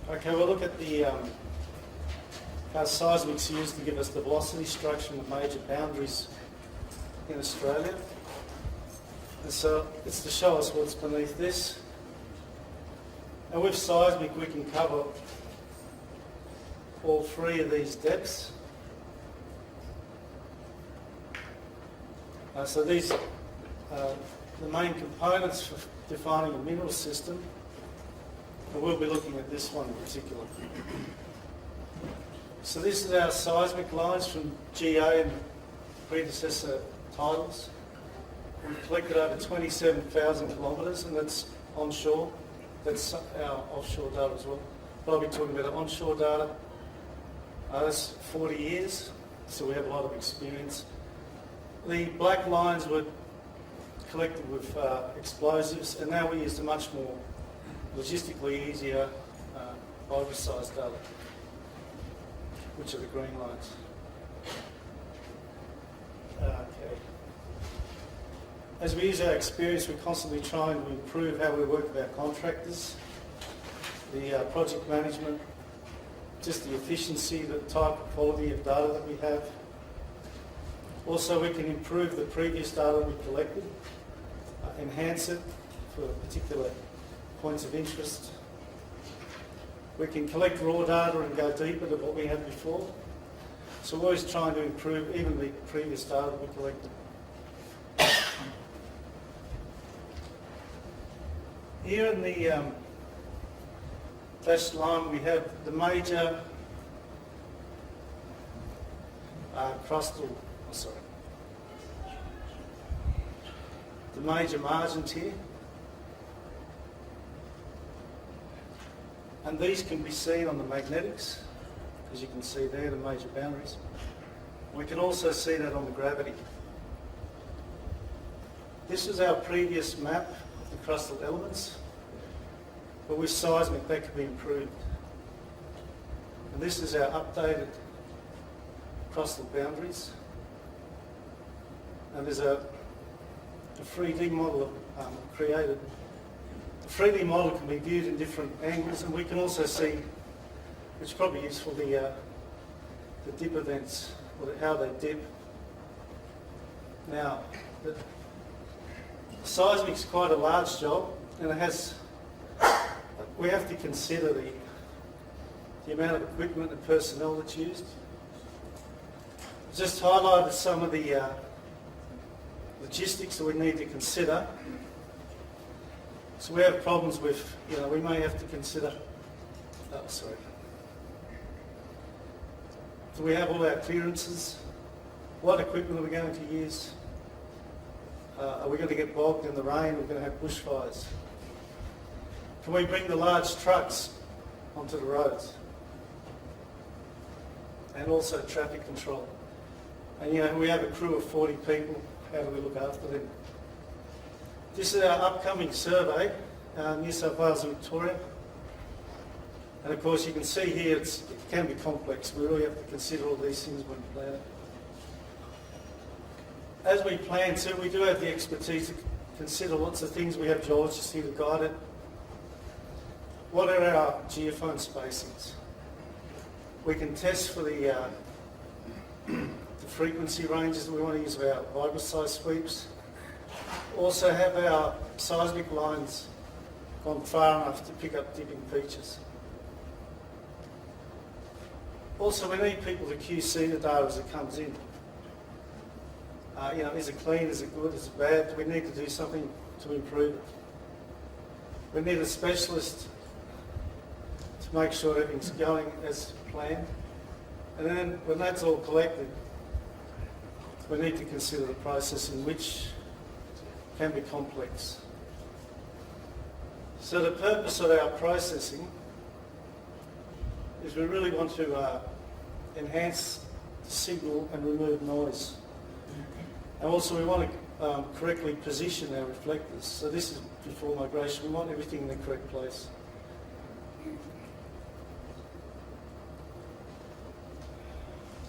Okay, we'll look at the how seismic's used to give us the velocity structure and the major boundaries in Australia. And so it's to show us what's beneath this. And with seismic we can cover all three of these depths. So these are the main components for defining a mineral system, and we'll be looking at this one in particular. So this is our seismic lines from GA and predecessor titles. We've collected over 27,000 kilometres, and that's onshore. That's our offshore data as well. But I'll be talking about onshore data. That's 40 years, so we have a lot of experience. The black lines were collected with explosives, and now we use a much more logistically easier fibre-sized data, which are the green lines. Okay. As we use our experience, we're constantly trying to improve how we work with our contractors, the project management, just the efficiency, the type of quality of data that we have. Also, we can improve the previous data we collected, enhance it for particular points of interest. We can collect raw data and go deeper than what we had before. So we're always trying to improve even the previous data that we collected. Here in the dashed line we have the major the major margins here, and these can be seen on the magnetics, as you can see there, the major boundaries. We can also see that on the gravity. This is our previous map of the crustal elements, but with seismic that could be improved. And this is our updated crustal boundaries, and there's a 3D model created. The 3D model can be viewed in different angles, and we can also see, which is probably useful, the dip events, or how they dip. Now, the seismic's quite a large job, and we have to consider the amount of equipment and personnel that's used. Just highlighted some of the logistics that we need to consider. So we have problems with, we may have to consider, do we have all our clearances? What equipment are we going to use? Are we going to get bogged in the rain? We're going to have bushfires. Can we bring the large trucks onto the roads? And also traffic control. And we have a crew of 40 people. How do we look after them? This is our upcoming survey, New South Wales and Victoria. And of course you can see here it can be complex. We really have to consider all these things when planning. As we plan to, we do have the expertise to consider lots of things. We have geologists here to guide it. What are our geophone spacings? We can test for the frequency ranges that we want to use for our vibra-size sweeps. Also have our seismic lines gone far enough to pick up dipping features. Also, we need people to QC the data as it comes in. Is it clean, is it good, is it bad? We need to do something to improve it. We need a specialist to make sure everything's going as planned. And then when that's all collected, we need to consider the processing, which can be complex. So the purpose of our processing is we really want to enhance the signal and remove noise. And also we want to correctly position our reflectors. So this is before migration. We want everything in the correct place.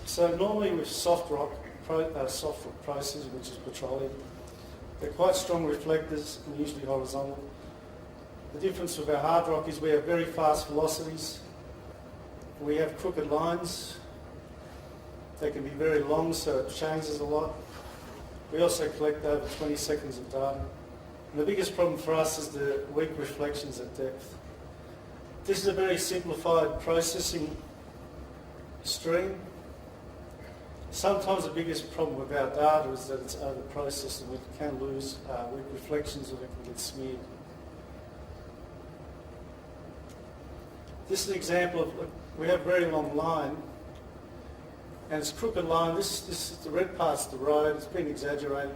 So normally with soft rock processing, which is petroleum, they're quite strong reflectors and usually horizontal. The difference with our hard rock is we have very fast velocities We have crooked lines. They can be very long, so it changes a lot. We also collect over 20 seconds of data. And the biggest problem for us is the weak reflections at depth. This is a very simplified processing stream. Sometimes the biggest problem with our data is that it's over-processed and we can lose weak reflections or they can get smeared. This is an example of, we have a very long line and it's a crooked line. This is the red part's the road, it's been exaggerated.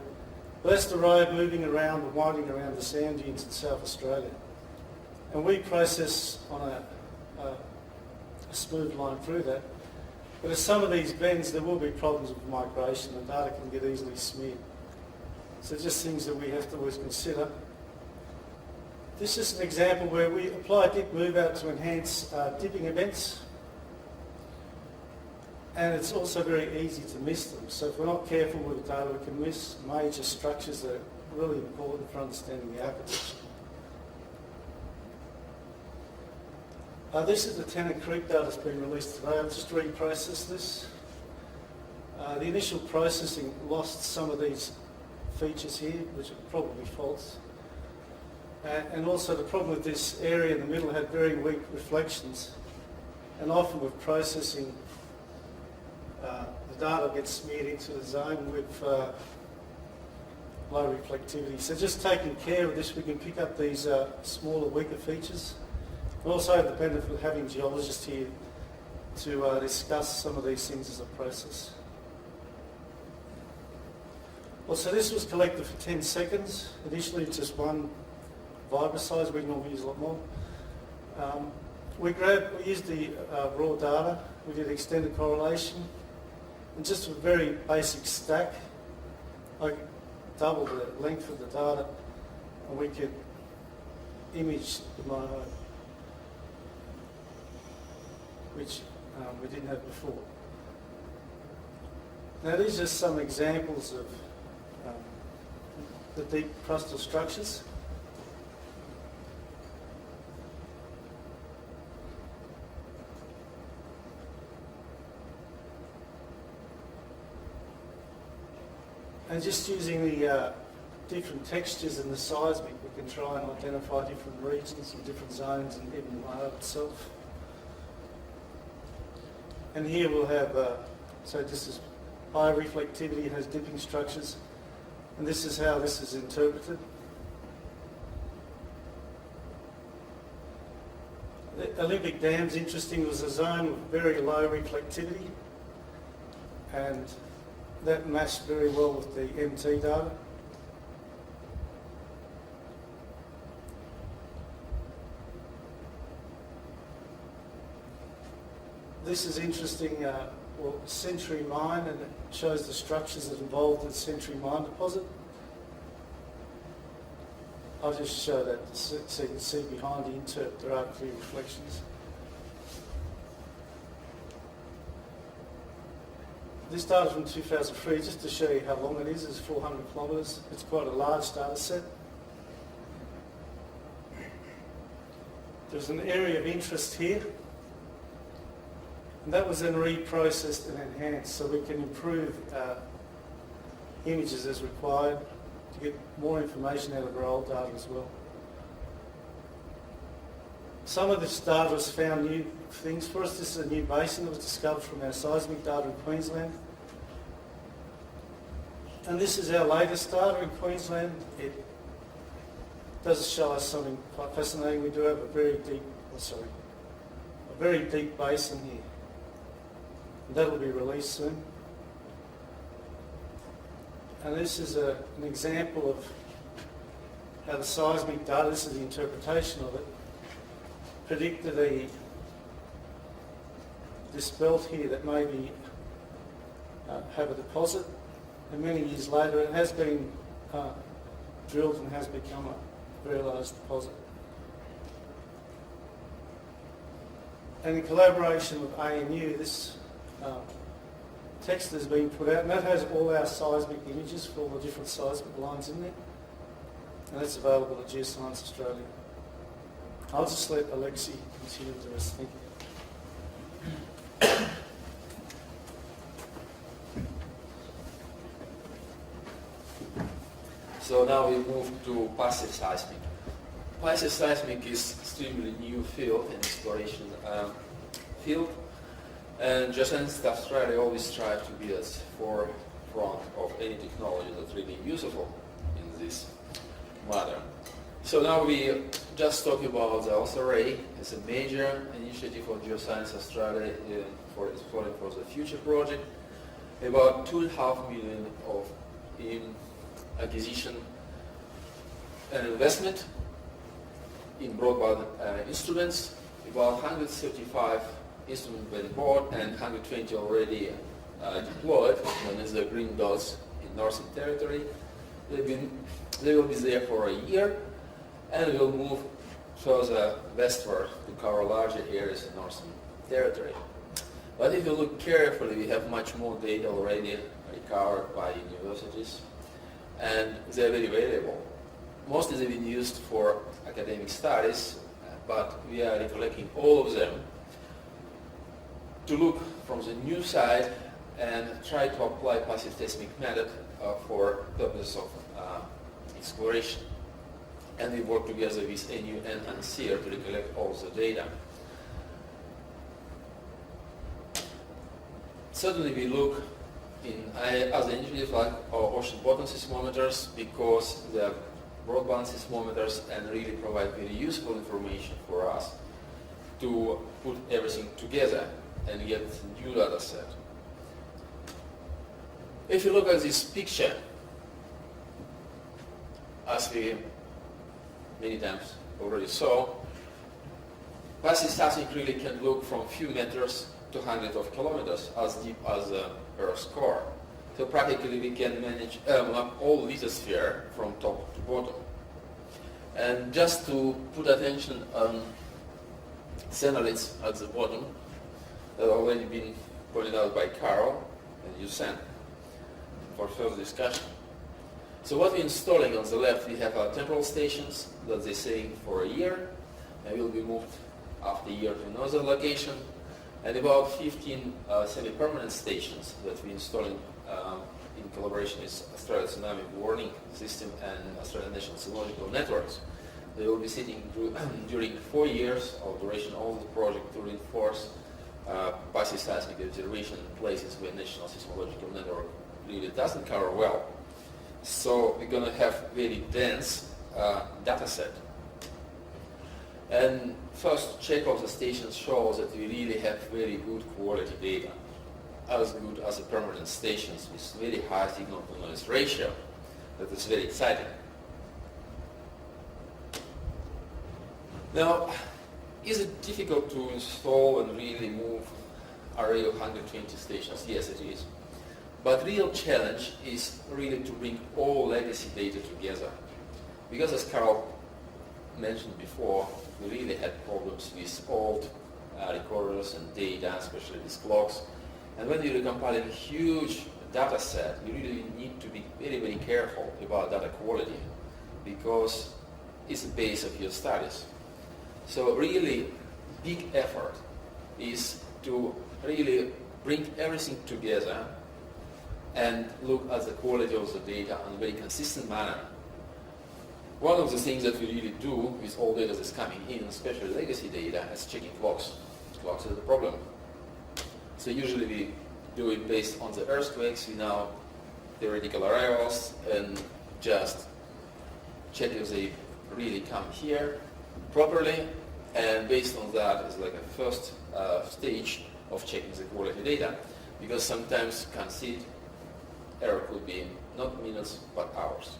But that's the road moving around and winding around the sand dunes in South Australia. And we process on a smooth line through that. But at some of these bends, there will be problems with migration. The data can get easily smeared. So just things that we have to always consider. This is an example where we apply dip move out to enhance dipping events. And it's also very easy to miss them. So if we're not careful with the data, we can miss major structures that are really important for understanding the architecture. This is the Tennant Creek data that's been released today. I've just reprocessed this. The initial processing lost some of these features here, which are probably false. And also the problem with this area in the middle had very weak reflections. And often with processing, the data gets smeared into the zone with low reflectivity. So just taking care of this, we can pick up these smaller, weaker features. We also have the benefit of having geologists here to discuss some of these things as a process. Well, so this was collected for 10 seconds. Initially just one vibra size, we normally use a lot more. We used the raw data, we did extended correlation, and just a very basic stack, I doubled the length of the data, and we could image the monoid, which we didn't have before. Now these are some examples of the deep crustal structures. And just using the different textures and the seismic, we can try and identify different regions and different zones and even the monoid itself. And here we'll have, so this is high reflectivity, it has dipping structures, and this is how this is interpreted. The Olympic Dam's interesting, was a zone with very low reflectivity, and that matched very well with the MT data. This is interesting, Century Mine, and it shows the structures that involved the Century Mine deposit. I'll just show that so you can see behind the interp there are clear reflections. This data from 2003, just to show you how long it is 400 kilometres. It's quite a large data set. There's an area of interest here. And that was then reprocessed and enhanced so we can improve images as required to get more information out of our old data as well. Some of this data has found new things for us. This is a new basin that was discovered from our seismic data in Queensland. And this is our latest data in Queensland. It does show us something quite fascinating. We do have a very deep basin here. That'll be released soon. And this is an example of how the seismic data, this is the interpretation of it, predicted this belt here that maybe have a deposit. And many years later it has been drilled and has become a very large deposit. And in collaboration with ANU, this text has been put out, and that has all our seismic images for all the different seismic lines in there, and that's available at Geoscience Australia. I'll just let Alexi continue with the rest. Thank you. So now we move to passive seismic. Passive seismic is extremely new field and exploration field, and Geoscience Australia always strive to be at forefront of any technology that's really useful in this matter. So now we just talk about the Earth Array. It's a major initiative of Geoscience Australia for exploring for the future project. About 2.5 million in acquisition and investment in broadband instruments, about 135 instruments went bought and 120 already deployed, known as the green dots in Northern Territory. They will be there for a year and will move further westward to cover larger areas in Northern Territory. But if you look carefully, we have much more data already recovered by universities, and they're very valuable. Mostly they've been used for academic studies, but we are collecting all of them to look from the new side and try to apply passive seismic method for purposes of exploration. And we work together with NU and ANSEER to recollect all the data. Certainly we look in other initiatives like our ocean bottom seismometers, because they are broadband seismometers and really provide very useful information for us to put everything together and get a new data set. If you look at this picture, as we many times already saw, passive seismic really can look from a few meters to hundreds of kilometers, as deep as the Earth's core. So practically we can manage map all lithosphere from top to bottom. And just to put attention on satellites at the bottom, that have already been pointed out by Carol and Yusen for further discussion. So what we're installing on the left, we have our temporal stations that they're saying for a year, and will be moved after a year to another location, and about 15 semi-permanent stations that we're installing in collaboration with Australia Tsunami Warning System and Australian National Seismological Networks. They will be sitting during 4 years of duration of the project to reinforce passive seismic observation in places where National Seismological Network really doesn't cover well. So we're going to have very dense data set. And first check of the stations shows that we really have very good quality data, as good as the permanent stations with very high signal to noise ratio. That is very exciting. Now, is it difficult to install and really move array of 120 stations? Yes, it is. But real challenge is really to bring all legacy data together. Because as Carol mentioned before, we really had problems with old recorders and data, especially with clocks. And when you're compiling a huge data set, you really need to be very, very careful about data quality, because it's the base of your studies. So really big effort is to really bring everything together and look at the quality of the data in a very consistent manner. One of the things that we really do with all data that's coming in, especially legacy data, is checking clocks. Clocks are the problem. So usually we do it based on the earthquakes. We know theoretical arrivals and just check if they really come here properly. And based on that is like a first stage of checking the quality data, because sometimes you can't see it. Error could be not minutes but hours.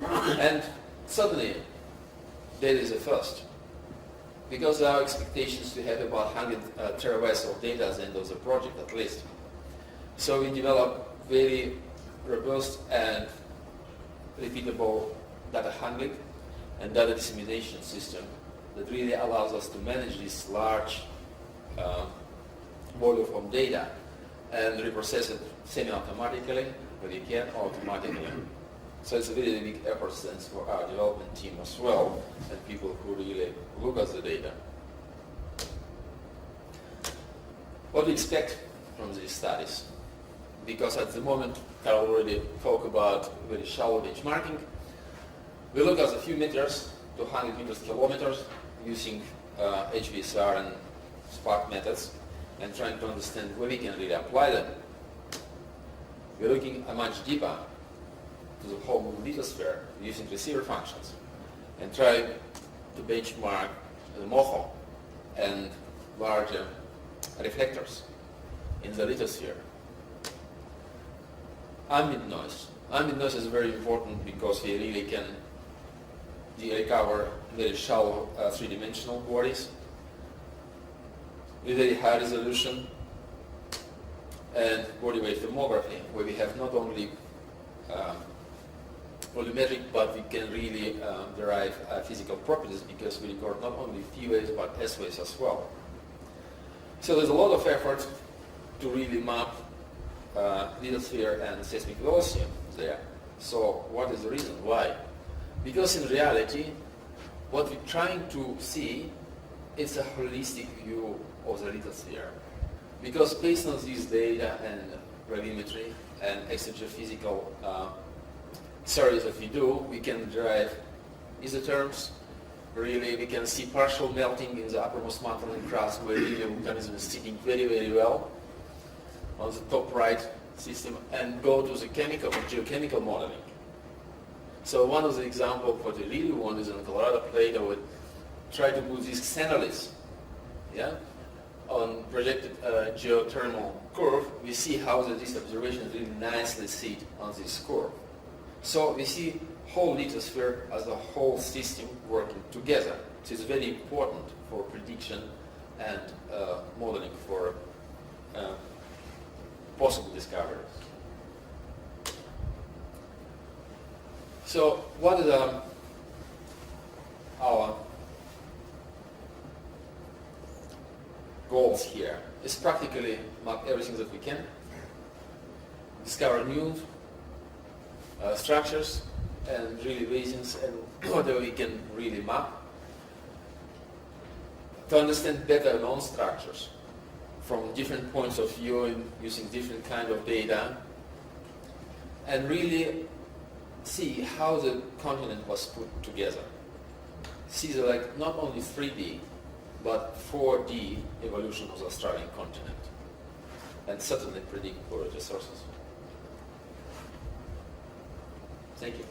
And suddenly there is a first, because our expectations to have about 100 terabytes of data at the end of the project at least. So we develop very robust and repeatable data handling and data dissemination system that really allows us to manage this large volume of data and reprocess it semi-automatically, but you can automatically. So it's a very big effort sense for our development team as well, and people who really look at the data. What we expect from these studies, because at the moment I already talk about very shallow benchmarking. We look at a few meters to 100 meters, kilometers, using HVSR and spark methods, and trying to understand where we can really apply them. We're looking much deeper to the whole lithosphere using receiver functions, and try to benchmark the MOHO and larger reflectors in the lithosphere. Ambient noise. Ambient noise is very important because we really can recover very shallow three-dimensional bodies with very high resolution, and body wave thermography, where we have not only volumetric, but we can really derive physical properties because we record not only P waves but S waves as well. So there's a lot of effort to really map lithosphere and seismic velocity there. So what is the reason? Why? Because in reality, what we're trying to see is a holistic view of the lithosphere. Because based on these data and gravimetry and extraphysical surveys that we do, we can derive isotherms. Really, we can see partial melting in the uppermost mantle and crust, where really the organism is sitting very, very well on the top right system, and go to the chemical or geochemical modeling. So one of the examples what we really want is on Colorado plate, I would try to put these xenoliths, yeah, on projected geothermal curve. We see how these observations really nicely sit on this curve. So we see whole lithosphere as a whole system working together. So it's very important for prediction and modeling for possible discoveries. So what is our goals here? Is practically map everything that we can, discover new structures and really basins and whatever we can really map, to understand better known structures from different points of view and using different kind of data, and really see how the continent was put together. See the, like, not only 3D but 4D evolution of the Australian continent, and certainly predict forage resources. Thank you.